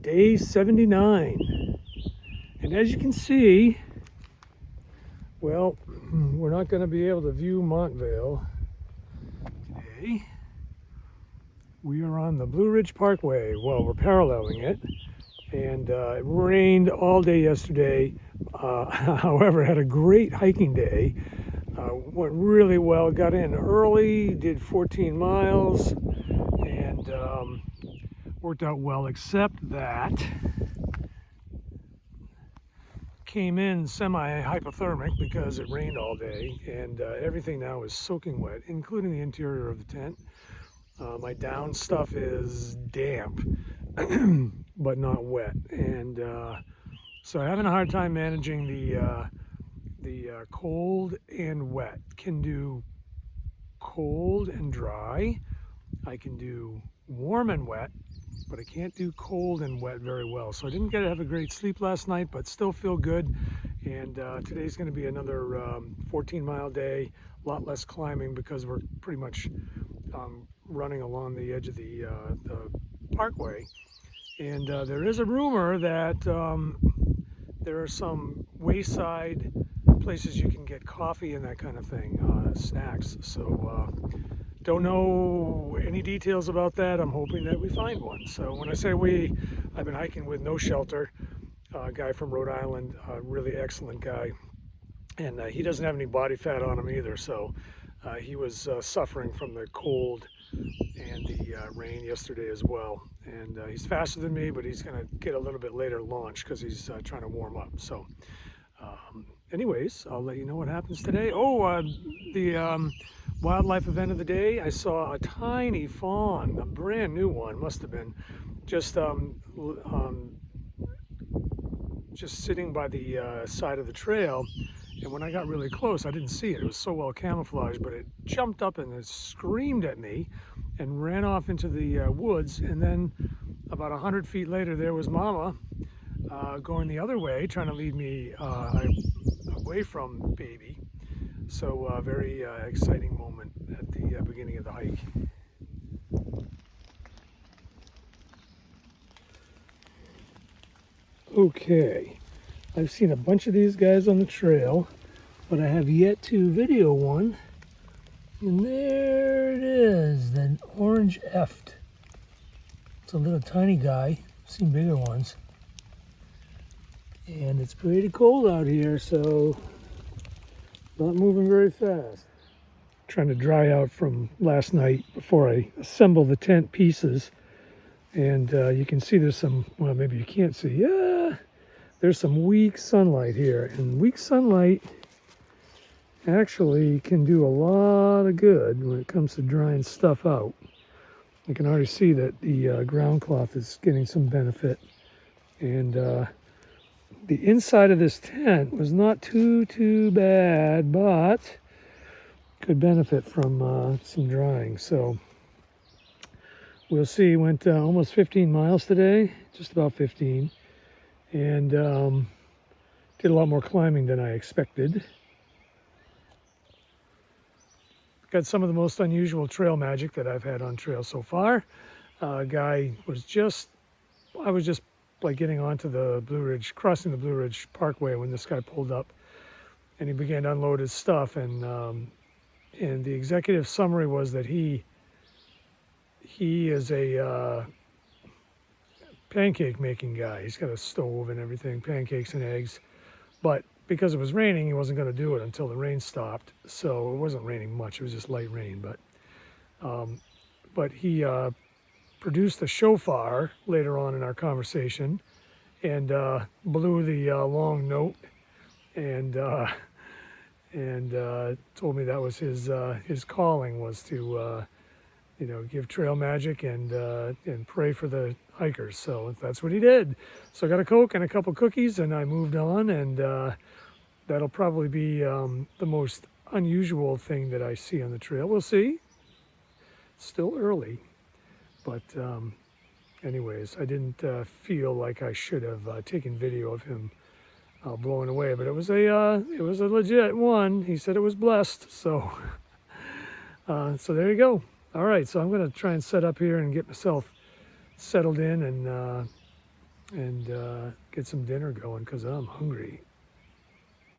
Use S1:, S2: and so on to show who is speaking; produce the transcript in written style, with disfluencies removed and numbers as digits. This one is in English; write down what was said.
S1: day 79. And as you can see, well, we're not going to be able to view Montvale today. We are on the Blue Ridge Parkway. Well, we're paralleling it. And it rained all day yesterday. However, had a great hiking day. Went really well, got in early, did 14 miles, and worked out well, except that came in semi-hypothermic because it rained all day, and everything now is soaking wet, including the interior of the tent. My down stuff is damp, but not wet, and so having a hard time managing the cold and wet. Can do cold and dry. I can do warm and wet, but I can't do cold and wet very well. So I didn't get to have a great sleep last night, but still feel good. And today's going to be another 14-mile day, a lot less climbing because we're pretty much running along the edge of the parkway. And there is a rumor that there are some wayside places you can get coffee and that kind of thing, snacks. So don't know any details about that. I'm hoping that we find one. So when I say we, I've been hiking with No Shelter, a guy from Rhode Island, a really excellent guy. And he doesn't have any body fat on him either. So he was suffering from the cold and the rain yesterday as well. And he's faster than me, but he's going to get a little bit later launch because he's trying to warm up. So anyways, I'll let you know what happens today. Oh, the wildlife event of the day, I saw a tiny fawn, a brand new one, must have been, just sitting by the side of the trail. And when I got really close, I didn't see it. It was so well camouflaged, but it jumped up and it screamed at me and ran off into the woods. And then about 100 feet later, there was Mama going the other way, trying to lead me away from baby. So very exciting moment at the beginning of the hike. Okay, I've seen a bunch of these guys on the trail, but I have yet to video one. And there it is, the orange eft. It's a little tiny guy. I've seen bigger ones. And it's pretty cold out here, so not moving very fast. Trying to dry out from last night before I assemble the tent pieces. And you can see there's some, well, maybe you can't see. Yeah, there's some weak sunlight here. And weak sunlight actually can do a lot of good when it comes to drying stuff out. I can already see that the ground cloth is getting some benefit. And the inside of this tent was not too bad, but could benefit from some drying. So we'll see. Went almost 15 miles today, just about 15, and did a lot more climbing than I expected. Got some of the most unusual trail magic that I've had on trail so far. Guy was just, I was just like getting onto the Blue Ridge, crossing the Blue Ridge Parkway when this guy pulled up, and he began to unload his stuff. And the executive summary was that he is a pancake making guy. He's got a stove and everything, pancakes and eggs. But because it was raining, he wasn't going to do it until the rain stopped. So it wasn't raining much. It was just light rain. But he produced a shofar later on in our conversation and blew the long note and told me that was his calling, was to give trail magic and pray for the hikers. So that's what he did. So I got a Coke and a couple cookies and I moved on, and that'll probably be the most unusual thing that I see on the trail. We'll see. It's still early, but anyways, I didn't feel like I should have taken video of him blowing away, but it was a legit one. He said it was blessed, so so there you go. All right, so I'm going to try and set up here and get myself settled in and and get some dinner going because I'm hungry.